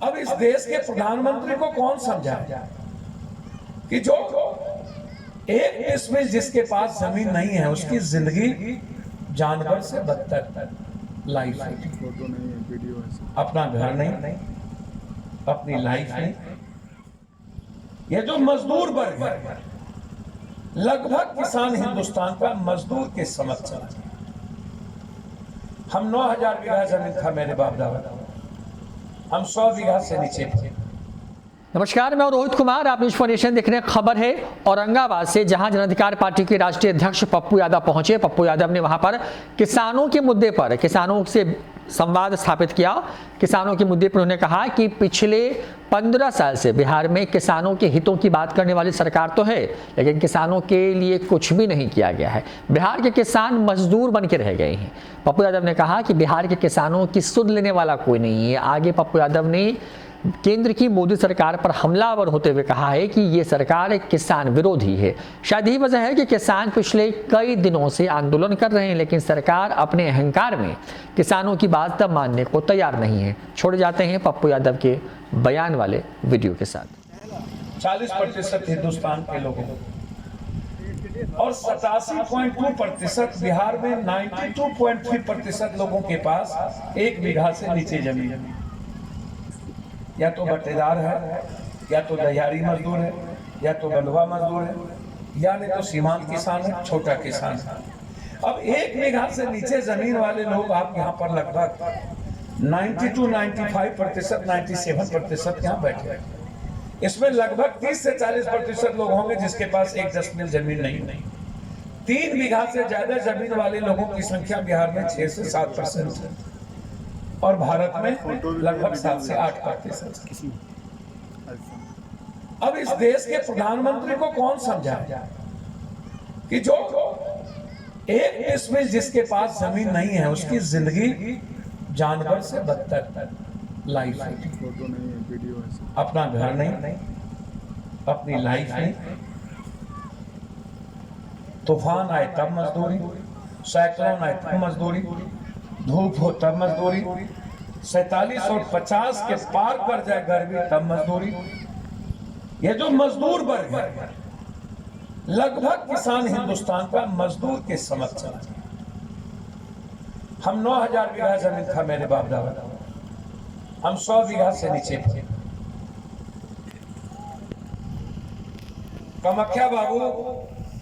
अब इस देश के प्रधानमंत्री को कौन समझाए कि जो एक डिसमिल जिसके पास जमीन नहीं है उसकी जिंदगी जानवर से बदतर लाइफ है। अपना घर नहीं, अपनी लाइफ नहीं। ये जो मजदूर वर्ग है, लगभग किसान हिंदुस्तान का मजदूर के समझ चला। हम 9000 बीघा जमीन था मेरे बाप दादा, हम 100 बीघा से नीचे थे। नमस्कार, मैं रोहित कुमार, आप न्यूज़ फॉर नेशन देख रहे हैं। खबर है औरंगाबाद से, जहां जन अधिकार पार्टी के राष्ट्रीय अध्यक्ष पप्पू यादव पहुंचे। पप्पू यादव ने वहां पर किसानों के मुद्दे पर किसानों से संवाद स्थापित किया। किसानों के मुद्दे पर उन्होंने कहा कि पिछले 15 साल से बिहार में किसानों के हितों की बात करने वाली सरकार तो है, लेकिन किसानों के लिए कुछ भी नहीं किया गया है। बिहार के किसान मजदूर बन के रह गए हैं। पप्पू यादव ने कहा कि बिहार के किसानों की सुध लेने वाला कोई नहीं है। आगे पप्पू यादव ने केंद्र की मोदी सरकार पर हमलावर होते हुए कहा है कि ये सरकार एक किसान विरोधी है। शायद यही वजह है कि किसान पिछले कई दिनों से आंदोलन कर रहे हैं, लेकिन सरकार अपने अहंकार में किसानों की बात तब मानने को तैयार नहीं है। छोड़ जाते हैं पप्पू यादव के बयान वाले वीडियो के साथ। 40% हिंदुस्तान के लोगों और 87.2% बिहार में 92.3% लोगों के पास 1 बीघा से नीचे जमीन है। या तो बटेदार है, या तो दहियारी मजदूर है, या तो बंधुआ मजदूर है, या नहीं तो सीमांत किसान है, छोटा किसान है। अब 1 बीघा से नीचे जमीन वाले लोग आप यहाँ पर लगभग 92-95%, 97% यहाँ बैठे हैं। इसमें लगभग 30 से 40% लोग होंगे जिसके पास 1 डिसमिल जमीन नहीं। 3 बीघा से ज्यादा जमीन वाले लोगों की संख्या बिहार में 6 से 7% है और भारत में लगभग 7 से 8%। अब इस देश के प्रधानमंत्री को कौन समझाए कि जो एक डिसमिल जिसके पास जमीन नहीं है उसकी जिंदगी जानवर से बदतर लाइफ है। अपना घर नहीं, अपनी लाइफ नहीं। तूफान आए तब मजदूरी, साइक्लोन आए तब मजदूरी, धूप हो तब मजदूरी, 47 और 50 के पार कर जाए गर्मी तब मजदूरी। ये जो मजदूर वर्ग है, लगभग किसान हिंदुस्तान का मजदूर के समझ चला। हम 9000 बीघा जमीन था मेरे बाप दादा, हम 100 बीघा से नीचे थे। कामाख्या बाबू,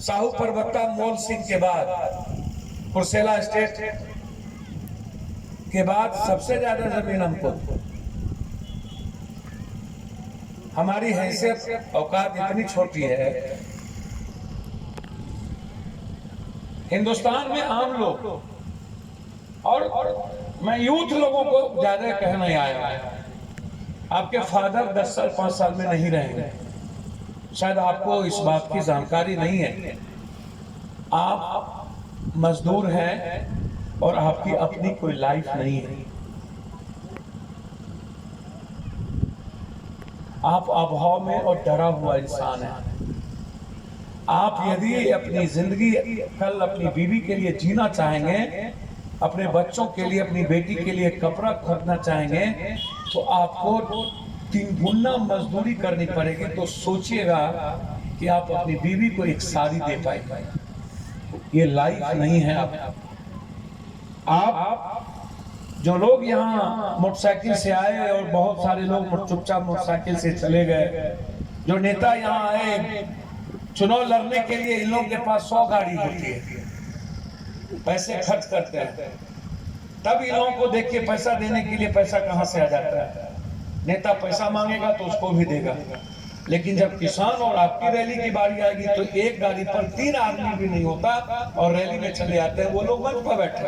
साहू परबत्ता, मोल सिंह के बाद कुर्सेला स्टेट के बाद सबसे ज्यादा जमीन हमको। हमारी हैसियत औकात इतनी छोटी है। हिंदुस्तान में आम लोग और मैं यूथ लोगों को ज्यादा कहना ही आया। आपके फादर 10 साल 5 साल में नहीं रहेंगे, शायद आपको इस बात की जानकारी नहीं है। आप मजदूर हैं और आपकी अपनी कोई लाइफ नहीं है। आप अभाव में और डरा हुआ इंसान है। आप यदि अपनी जिंदगी कल अपनी बीवी के लिए जीना चाहेंगे, अपने बच्चों के लिए, अपनी बेटी के लिए कपड़ा खरीदना चाहेंगे, तो आपको 3 गुना मजदूरी करनी पड़ेगी। तो सोचिएगा कि आप अपनी बीवी को एक साड़ी दे पाएंगे। ये लाइफ नहीं है। आप जो लोग यहाँ मोटरसाइकिल से आए और बहुत सारे लोग चुपचाप मोटरसाइकिल से चले गए, जो नेता यहाँ आए चुनाव लड़ने के लिए, इन लोगों के पास 100 गाड़ी होती है, पैसे खर्च करते हैं, तब इन लोगों को देख के पैसा देने के लिए पैसा कहाँ से आ जाता है। नेता पैसा मांगेगा तो उसको भी देगा, लेकिन जब किसान और आपकी रैली की बारी आएगी तो एक गाड़ी पर 3 आदमी भी नहीं होता और रैली में चले आते हैं वो लोग मंच पर बैठे।